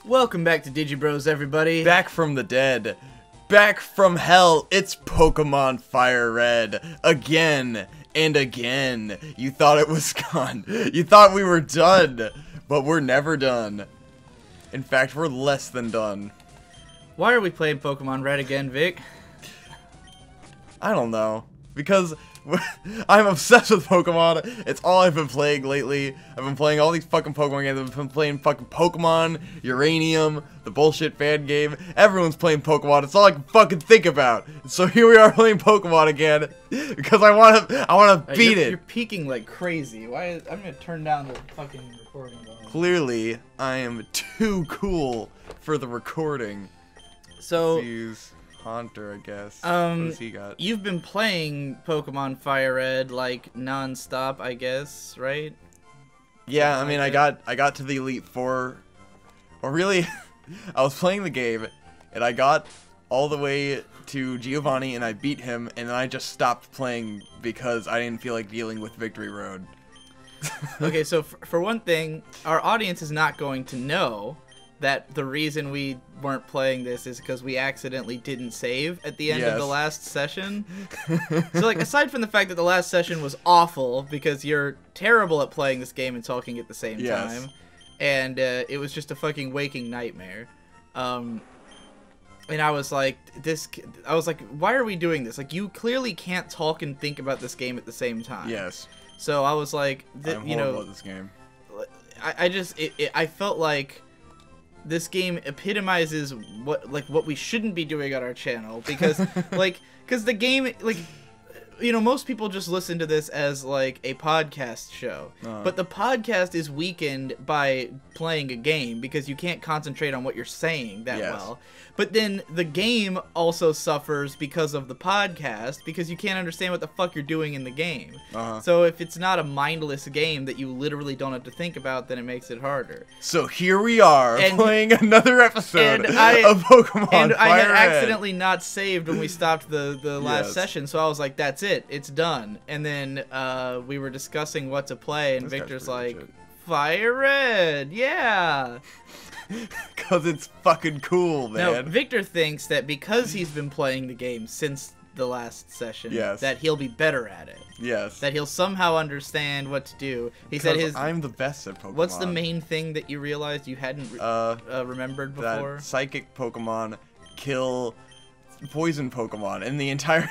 Welcome back to Digi Bros, everybody. Back from the dead. Back from hell. It's Pokemon Fire Red. Again and again. You thought it was gone. You thought we were done. But we're never done. In fact, we're less than done. Why are we playing Pokemon Red again, Vic? I don't know. Because I'm obsessed with Pokemon. It's all I've been playing lately. I've been playing all these fucking Pokemon games. I've been playing fucking Pokemon, Uranium, the bullshit fan game. Everyone's playing Pokemon. It's all I can fucking think about. So here we are playing Pokemon again because I wanna beat it. You're peaking like crazy. I'm gonna turn down the fucking recording volume. Clearly, I am too cool for the recording. So Use Haunter, I guess. What does he got? You've been playing Pokemon Fire Red like non-stop, I guess, right? Yeah, I mean, I got to the Elite Four, or really, I was playing the game, and I got all the way to Giovanni, and I beat him, and then I just stopped playing because I didn't feel like dealing with Victory Road. Okay, so for one thing, our audience is not going to know that the reason we weren't playing this is because we accidentally didn't save at the end of the last session. So, like, aside from the fact that the last session was awful because you're terrible at playing this game and talking at the same time, and it was just a fucking waking nightmare. And I was like, why are we doing this? Like, you clearly can't talk and think about this game at the same time. Yes. So I was like, I'm horrible at this game. I felt like this game epitomizes what we shouldn't be doing on our channel because because the game, like, you know, most people just listen to this as like a podcast show, but the podcast is weakened by playing a game because you can't concentrate on what you're saying that well. But then the game also suffers because of the podcast because you can't understand what the fuck you're doing in the game. So if it's not a mindless game that you literally don't have to think about, then it makes it harder. So here we are playing another episode of Pokemon And Fire I had Red. accidentally not saved when we stopped the last session, so I was like, that's it, it's done. And then we were discussing what to play, and Victor's like, Fire Red, yeah. Because it's fucking cool, man. No, Victor thinks that because he's been playing the game since the last session, that he'll be better at it. Yes. That he'll somehow understand what to do. He said I'm the best at Pokemon. What's the main thing that you realized you hadn't remembered before? That psychic Pokemon kill poison Pokemon. And the entire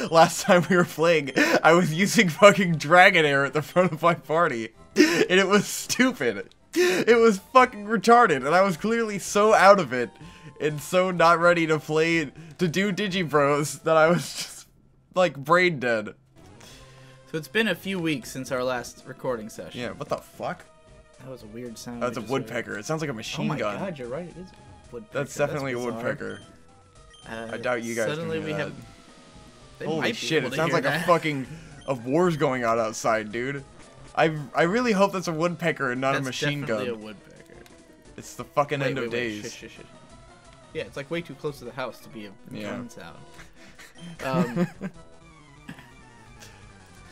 last time we were playing, I was using fucking Dragonair at the front of my party. And it was stupid. It was fucking retarded, and I was clearly so out of it and so not ready to play, to do Digi Bros, that I was just, like, brain dead. So it's been a few weeks since our last recording session. Yeah, what the fuck? That was a weird sound. That's a woodpecker. It sounds like a machine gun. Oh my god, you're right, it is a woodpecker. That's definitely a woodpecker. I doubt you guys suddenly can hear we that. have... Holy shit, it sounds like a fucking... a war's going on outside, dude. I really hope that's a woodpecker and not a machine gun. That's definitely a woodpecker. It's the fucking end of days. Shit. Yeah, it's like way too close to the house to be a gun sound.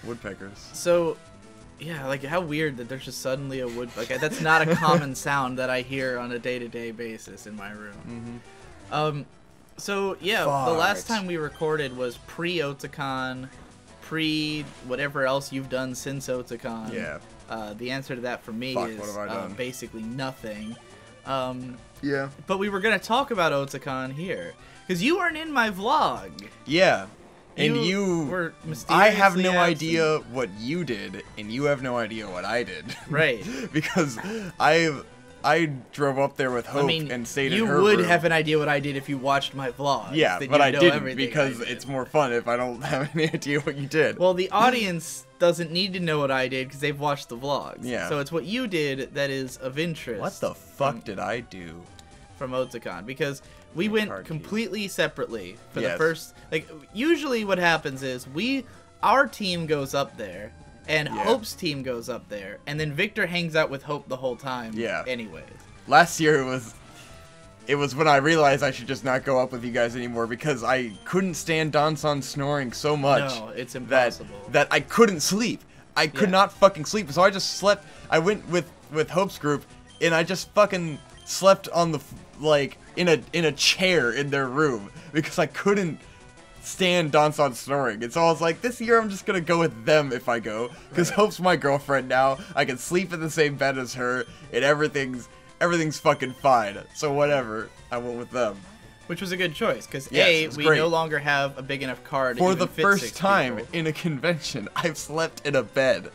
Woodpeckers. So, yeah, like how weird that there's just suddenly a woodpecker. That's not a common sound that I hear on a day-to-day basis in my room. So yeah, the last time we recorded was pre-Otakon. Whatever else you've done since Otakon. Yeah. The answer to that for me is basically nothing. Yeah. But we were going to talk about Otakon here. Because you weren't in my vlog. Yeah. And you were mysteriously I have no absent. idea what you did, and you have no idea what I did. Right. Because I drove up there with Hope and stayed in her You would room. have an idea what I did if you watched my vlog. Yeah, but I didn't because it's more fun if I don't have any idea what you did. Well, the audience doesn't need to know what I did because they've watched the vlogs. Yeah. So it's what you did that is of interest. What the fuck did I do? From Otakon, because we went completely separately for the first... Like, usually what happens is our team goes up there, and Hope's team goes up there, and then Victor hangs out with Hope the whole time. Yeah. Anyways. Last year it was when I realized I should just not go up with you guys anymore because I couldn't stand Donson snoring so much. No, it's impossible. That I couldn't sleep. I could not fucking sleep, so I just slept. I went with Hope's group, and I just fucking slept on the like in a chair in their room because I couldn't stand Dansan snoring. And so I was like, this year I'm just gonna go with them if I go, because Hope's my girlfriend now. I can sleep in the same bed as her, and everything's fucking fine. So whatever, I went with them. Which was a good choice, because Yes, we great. no longer have a big enough car to For even the fit first 6 time people. in a convention, I've slept in a bed.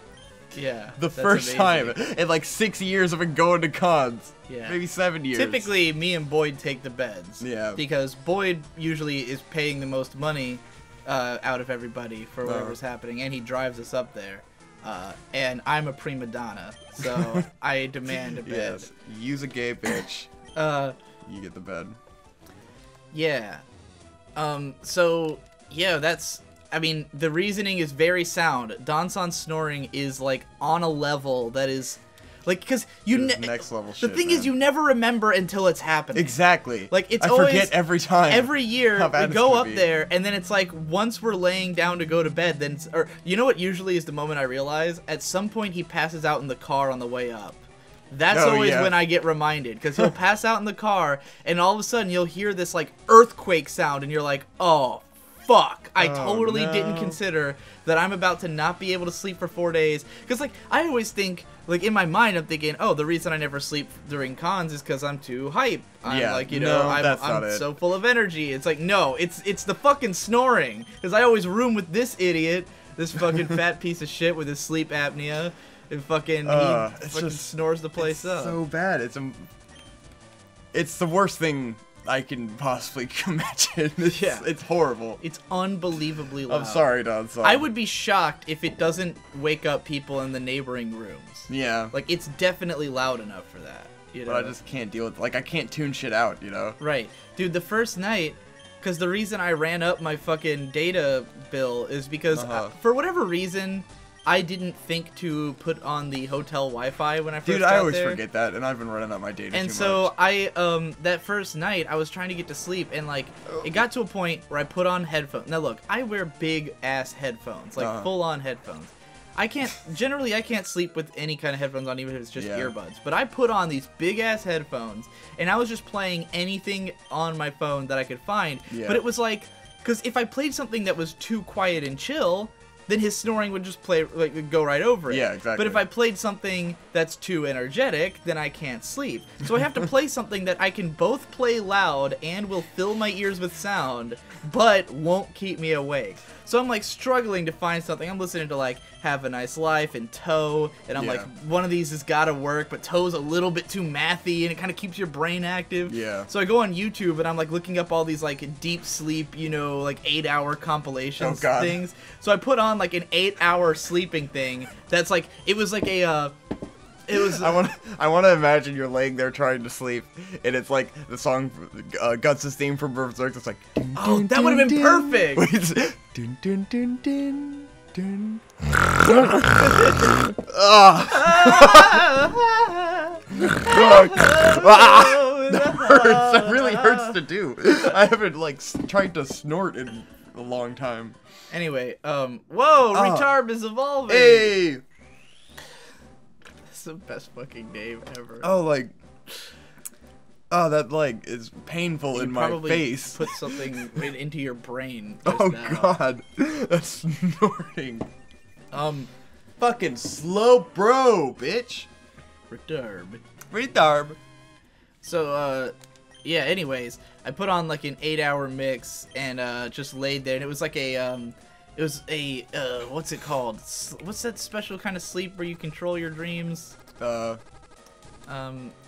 Yeah. The that's first amazing. time in like 6 years of been going to cons. Yeah. Maybe 7 years. Typically, me and Boyd take the beds. Yeah. Because Boyd usually is paying the most money out of everybody for whatever's happening, and he drives us up there. And I'm a prima donna, so I demand a bed. Yes. Use a gay bitch. You get the bed. Yeah. So, yeah, that's... I mean, the reasoning is very sound. Dansan snoring is, like, on a level that is... Like, because you... Next level shit, The thing man. is, you never remember until it's happening. Exactly. Like, it's I always... forget every time. Every year, how we bad it's go gonna up be. there, and then it's like, once we're laying down to go to bed, then... Or, you know what usually is the moment I realize? At some point, he passes out in the car on the way up. That's always when I get reminded, because he'll pass out in the car, and all of a sudden you'll hear this, like, earthquake sound, and you're like, oh, fuck. I totally didn't consider that I'm about to not be able to sleep for 4 days. Because, like, I always think, like, in my mind, I'm thinking, oh, the reason I never sleep during cons is because I'm too hype. I'm like, you know, I'm so full of energy. It's like, no, it's the fucking snoring. Because I always room with this idiot, this fucking fat piece of shit with his sleep apnea. And fucking, he fucking snores the place up. So bad. It's the worst thing I can possibly imagine. It's horrible. It's unbelievably loud. I'm sorry, Don. Sorry. I would be shocked if it doesn't wake up people in the neighboring rooms. Yeah. Like, it's definitely loud enough for that. You know? But I just can't deal with. Like, I can't tune shit out. You know. Right, dude. The first night, because the reason I ran up my fucking data bill is because for whatever reason, I didn't think to put on the hotel Wi-Fi when I first got there. Dude, I always forget that, and I've been running out my data And too so much. I, that first night, I was trying to get to sleep, and, like, it got to a point where I put on headphones. Now, look, I wear big-ass headphones, like, full-on headphones. I can't sleep with any kind of headphones on, even if it's just earbuds. But I put on these big-ass headphones, and I was just playing anything on my phone that I could find. Yeah. But it was like, because if I played something that was too quiet and chill, then his snoring would just go right over it. Yeah, exactly. But if I played something that's too energetic, then I can't sleep. So I have to play something that I can both play loud and will fill my ears with sound, but won't keep me awake. So I'm, like, struggling to find something. I'm listening to, like, Have a Nice Life and Toe, and I'm like, one of these has got to work, but Toe's a little bit too mathy, and it kind of keeps your brain active. Yeah. So I go on YouTube, and I'm, like, looking up all these, like, deep sleep, you know, like, 8-hour compilations things. So I put on, like, an 8-hour sleeping thing that's, like, it was like a, it was... I want to imagine you're laying there trying to sleep, and it's like the song Guts' theme from Berserk. It's like, oh, that would have been perfect. Wait, dun, dun, dun, dun, dun. That hurts. That really hurts to do. I haven't, like, tried to snort in a long time. Anyway, whoa, Retarb is evolving. Hey. That's the best fucking name ever. Oh, like. Oh, that, like, is painful in my face. Put something into your brain. Just Oh, now. God. That's snorting. Fucking slow bro, bitch. Retarb. So, yeah, anyways, I put on, like, an 8-hour mix and, just laid there, and it was like a, what's it called? What's that special kind of sleep where you control your dreams?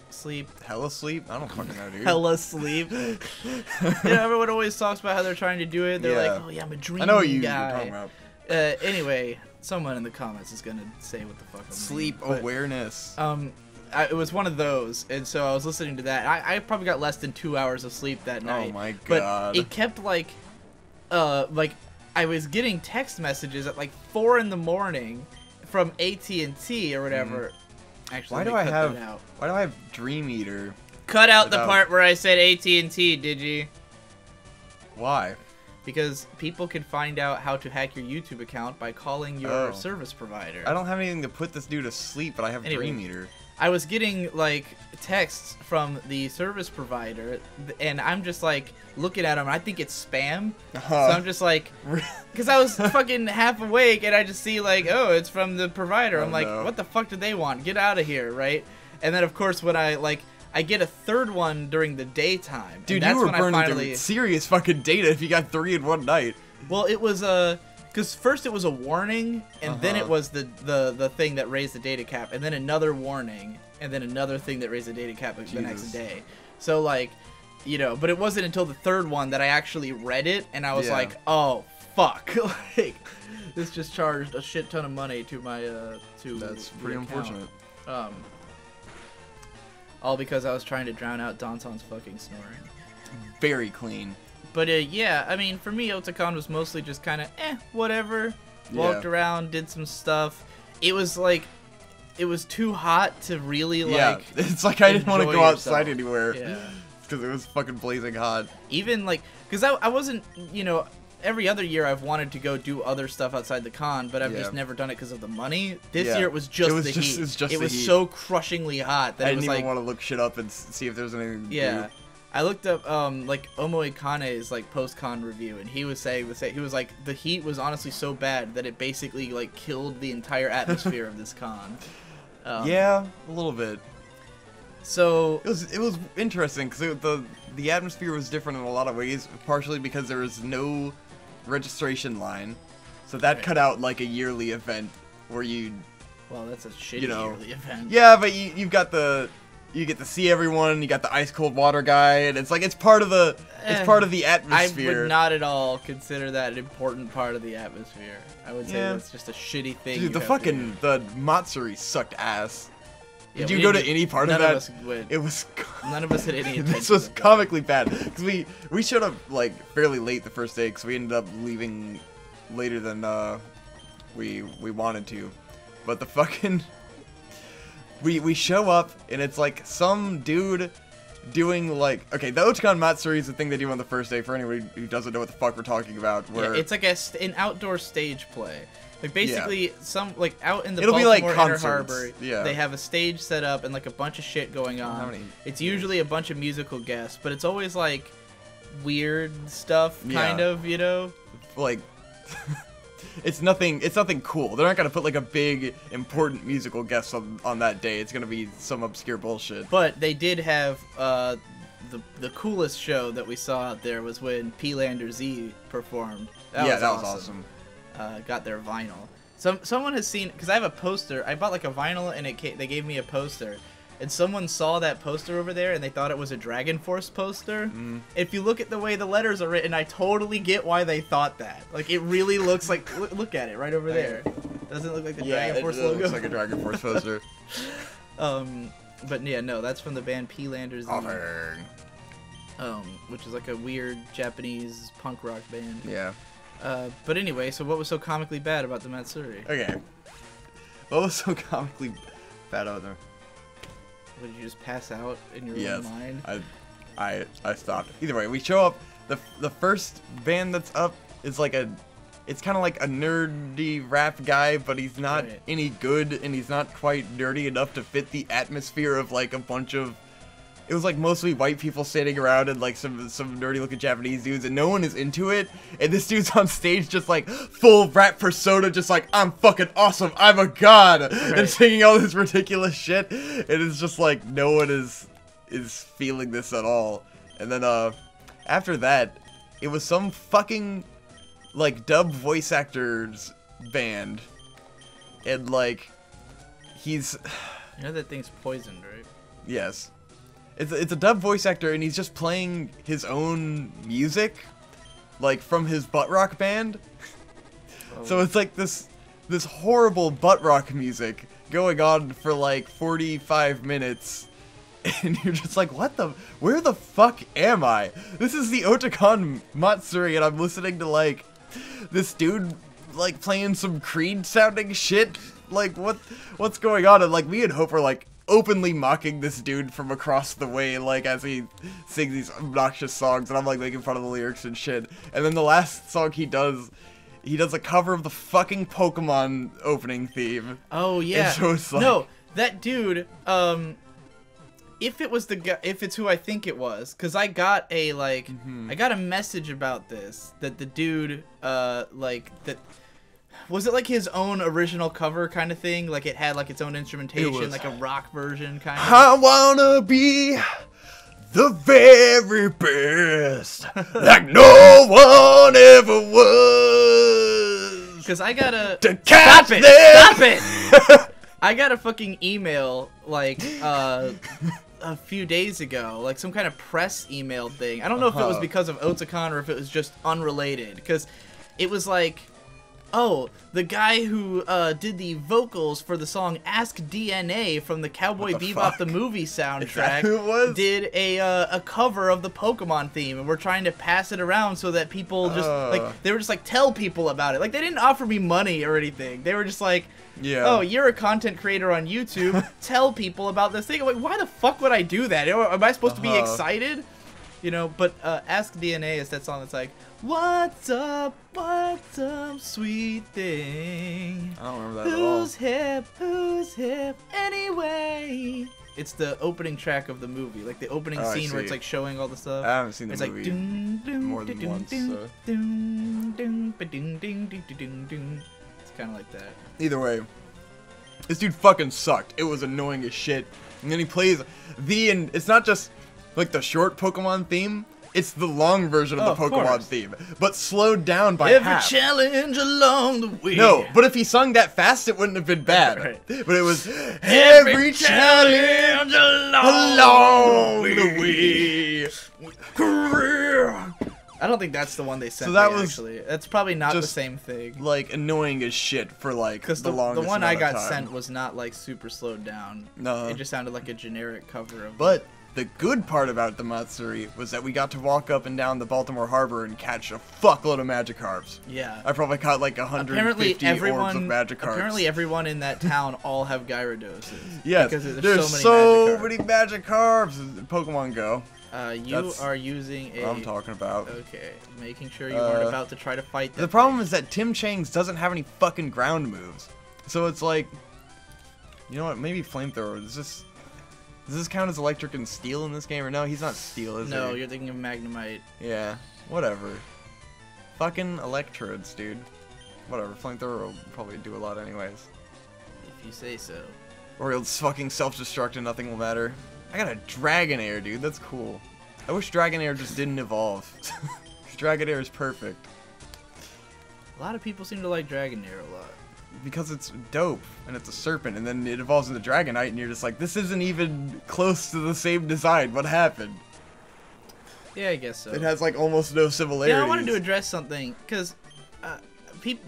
Sleep. Hella sleep? I don't fucking know, dude. Hella sleep. You know, everyone always talks about how they're trying to do it. They're like, oh yeah, I'm a dreaming guy. I know what you're talking about. Anyway, someone in the comments is gonna say what the fuck I'm Sleep mean, awareness. it was one of those, and so I was listening to that. I probably got less than 2 hours of sleep that night. Oh my But God. it kept, like, I was getting text messages at, like, 4 in the morning from AT&T or whatever. Actually, Why do I have Dream Eater? Cut out the part where I said AT&T, Digi. Why? Because people can find out how to hack your YouTube account by calling your service provider. I don't have anything to put this dude to sleep, but I have Anyway, Dream Eater. I was getting like texts from the service provider, and I'm just like looking at them. I think it's spam, so I'm just like, because I was fucking half awake, and I just see like, oh, it's from the provider. I'm like, what the fuck did they want? Get out of here, right? And then of course when I get a third one during the daytime. Dude, and that's you were when burning I finally... serious fucking data if you got 3 in one night. Well, it was because first it was a warning, and then it was the thing that raised the data cap, and then another warning, and then another thing that raised the data cap the next day. So like, you know, but it wasn't until the third one that I actually read it, and I was like, oh fuck, like this just charged a shit ton of money to my That's pretty unfortunate. All because I was trying to drown out Danton's fucking snoring. Very clean. But yeah, I mean, for me, Otakon was mostly just kind of, whatever. Walked around, did some stuff. It was like, it was too hot to really like. It's like I didn't want to go outside yourself. anywhere. Yeah. Because it was fucking blazing hot. Even like, because I wasn't, you know, every other year I've wanted to go do other stuff outside the con, but I've just never done it because of the money. This year it was just the heat. It was so crushingly hot that I it was didn't even like, want to look shit up and see if there's anything to do. I looked up like Omoe Kane's like post-con review, and he was saying he was like, the heat was honestly so bad that it basically like killed the entire atmosphere of this con. Yeah, a little bit. So it was interesting because the atmosphere was different in a lot of ways, partially because there was no registration line, so that cut out like a yearly event where well, that's a shitty yearly event. Yeah, but you get to see everyone. You got the ice cold water guy, and it's like it's part of the atmosphere. I would not at all consider that an important part of the atmosphere. I would say that's just a shitty thing. Dude, the Matsuri sucked ass. Yeah, did you go to any part of that? None of us went. It was. None of us had any attention. This was comically bad because we showed up like fairly late the first day because we ended up leaving later than we wanted to, but the fucking we show up and it's like some dude doing like, okay, the Otakon Matsuri is the thing they do on the first day for anybody who doesn't know what the fuck we're talking about. Where it's like an outdoor stage play. Like basically some like out in the It'll Baltimore be like Inner concerts. Harbor, Yeah. they have a stage set up and like a bunch of shit going on. It's usually a bunch of musical guests, but it's always like weird stuff, kind of, you know? Like it's nothing cool. They're not gonna put like a big important musical guest on that day. It's gonna be some obscure bullshit. But they did have the coolest show that we saw out there was when P-Lander Z performed. That was awesome. Got their vinyl. Someone has seen, because I have a poster. I bought like a vinyl and they gave me a poster, and someone saw that poster over there and they thought it was a Dragon Force poster. If you look at the way the letters are written, I totally get why they thought that. Like it really looks like, look at it right over there. Doesn't it look like the Dragon Force logo? Yeah, it looks like a Dragon Force poster. But yeah, no, that's from the band P-Lander Z. Which is like a weird Japanese punk rock band. Yeah. But anyway, so what was so comically bad about the Matsuri? Okay. What was so comically bad about them? Did you just pass out in your own mind? I stopped. Either way, we show up. The first band that's up is like it's kind of like a nerdy rap guy, but he's not any good, and he's not quite nerdy enough to fit the atmosphere of like a bunch of. It was like mostly white people standing around and like some nerdy looking Japanese dudes, and no one is into it. And this dude's on stage just like full rap persona, just like, I'm fucking awesome, I'm a god, and singing all this ridiculous shit. And it's just like no one is feeling this at all. And then after that, it was some fucking like dub voice actors band, and like he's. You know that thing's poisoned, right? Yes. It's a dub voice actor, and he's just playing his own music, like from his butt rock band. So it's like this horrible butt rock music going on for like 45 minutes, and you're just like, where the fuck am I? This is the Otakon Matsuri, and I'm listening to like this dude like playing some Creed sounding shit. Like what's going on? And like me and Hope are like openly mocking this dude from across the way, like as he sings these obnoxious songs, and I'm like making fun of the lyrics and shit. And then the last song he does a cover of the fucking Pokemon opening theme. Oh yeah. And so it's like, no, that dude, if it was the guy, if it's who I think it was, because I got a I got a message about this, that the dude, that was it like his own original cover kind of thing, like it had like its own instrumentation, like a rock version kind of. I wanna be the very best, like no one ever was. Because I got a Stop it! Stop it! I got a fucking email like a few days ago, like some kind of press email thing. I don't know if it was because of Otakon or if it was just unrelated, because it was like, oh, the guy who did the vocals for the song Ask DNA from the Cowboy Bebop the movie soundtrack did a cover of the Pokemon theme, and we're trying to pass it around so that people just they were just like, tell people about it. Like, they didn't offer me money or anything. They were just like, oh, you're a content creator on YouTube, tell people about this thing. I'm like, why the fuck would I do that? Am I supposed to be excited? You know, but Ask DNA is that song that's like, what's up, sweet thing? I don't remember that at all. Who's hip, anyway? It's the opening track of the movie, like the opening scene where it's like showing all the stuff. I haven't seen the movie like, more than once, so. It's kind of like that. Either way, this dude fucking sucked. It was annoying as shit. And then he plays and it's not just like the short Pokemon theme. It's the long version of the Pokemon theme, but slowed down by half. Every challenge along the way. No, but if he sung that fast, it wouldn't have been bad. Right. But it was every challenge along the way. Career. I don't think that's the one they sent. So that me, was actually. That's probably not the just, same thing. Like, annoying as shit for like the longest the one I got time. sent was not like super slowed down. No. It just sounded like a generic cover of. But the good part about the Matsuri was that we got to walk up and down the Baltimore Harbor and catch a fuckload of Magikarps. Yeah. I probably caught like 150 orbs of Magikarps. Apparently everyone in that town all have Gyarados. Yes, because there's so many Magikarps in Pokemon Go. You are using a... What I'm talking about. Okay, making sure you weren't about to try to fight them. The problem is that Tim Chang's doesn't have any fucking ground moves. So it's like... You know what, maybe Flamethrower. Does this count as electric and steel in this game? Or no, he's not steel, is he? No, you're thinking of Magnemite. Yeah, whatever. Fucking electrodes, dude. Whatever, Flamethrower will probably do a lot anyways. If you say so. Or he'll fucking self-destruct and nothing will matter. I got a Dragonair, dude. That's cool. I wish Dragonair just didn't evolve. Dragonair is perfect. A lot of people seem to like Dragonair a lot. Because it's dope, and it's a serpent, and then it evolves into Dragonite, and you're just like, this isn't even close to the same design. What happened? Yeah, I guess so. It has, like, almost no similarities. Yeah, I wanted to address something, because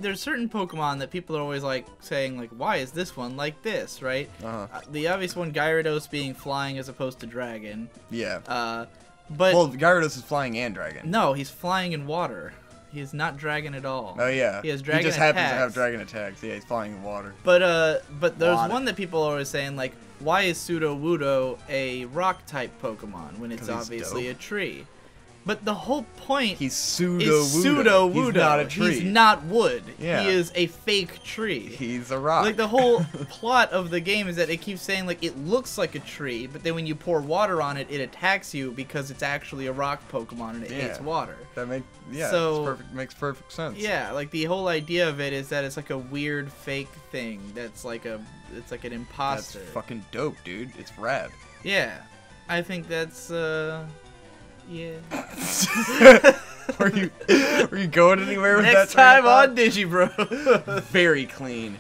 there's certain Pokemon that people are always, like, saying, like, why is this one like this, right? The obvious one, Gyarados, being flying as opposed to dragon. Yeah. But... Well, Gyarados is flying and dragon. No, he's flying in water. He is not dragon at all. Oh yeah. He has dragon He just attacks. happens to have dragon attacks. Yeah, he's flying in water. But there's one that people are always saying, like, why is Sudowoodo a rock type Pokemon when it's obviously a tree? But the whole point he's is Sudowoodo. He's not a tree. He's not wood. Yeah. He is a fake tree. He's a rock. Like, the whole plot of the game is that it keeps saying, like, it looks like a tree, but then when you pour water on it, it attacks you because it's actually a rock Pokemon and it hates water. That makes perfect sense. Yeah, like, the whole idea of it is that it's like a weird fake thing that's like it's like an imposter. That's fucking dope, dude. It's rad. Yeah. I think that's yeah. Were you going anywhere with Next that? time on Digi, bro. Very clean.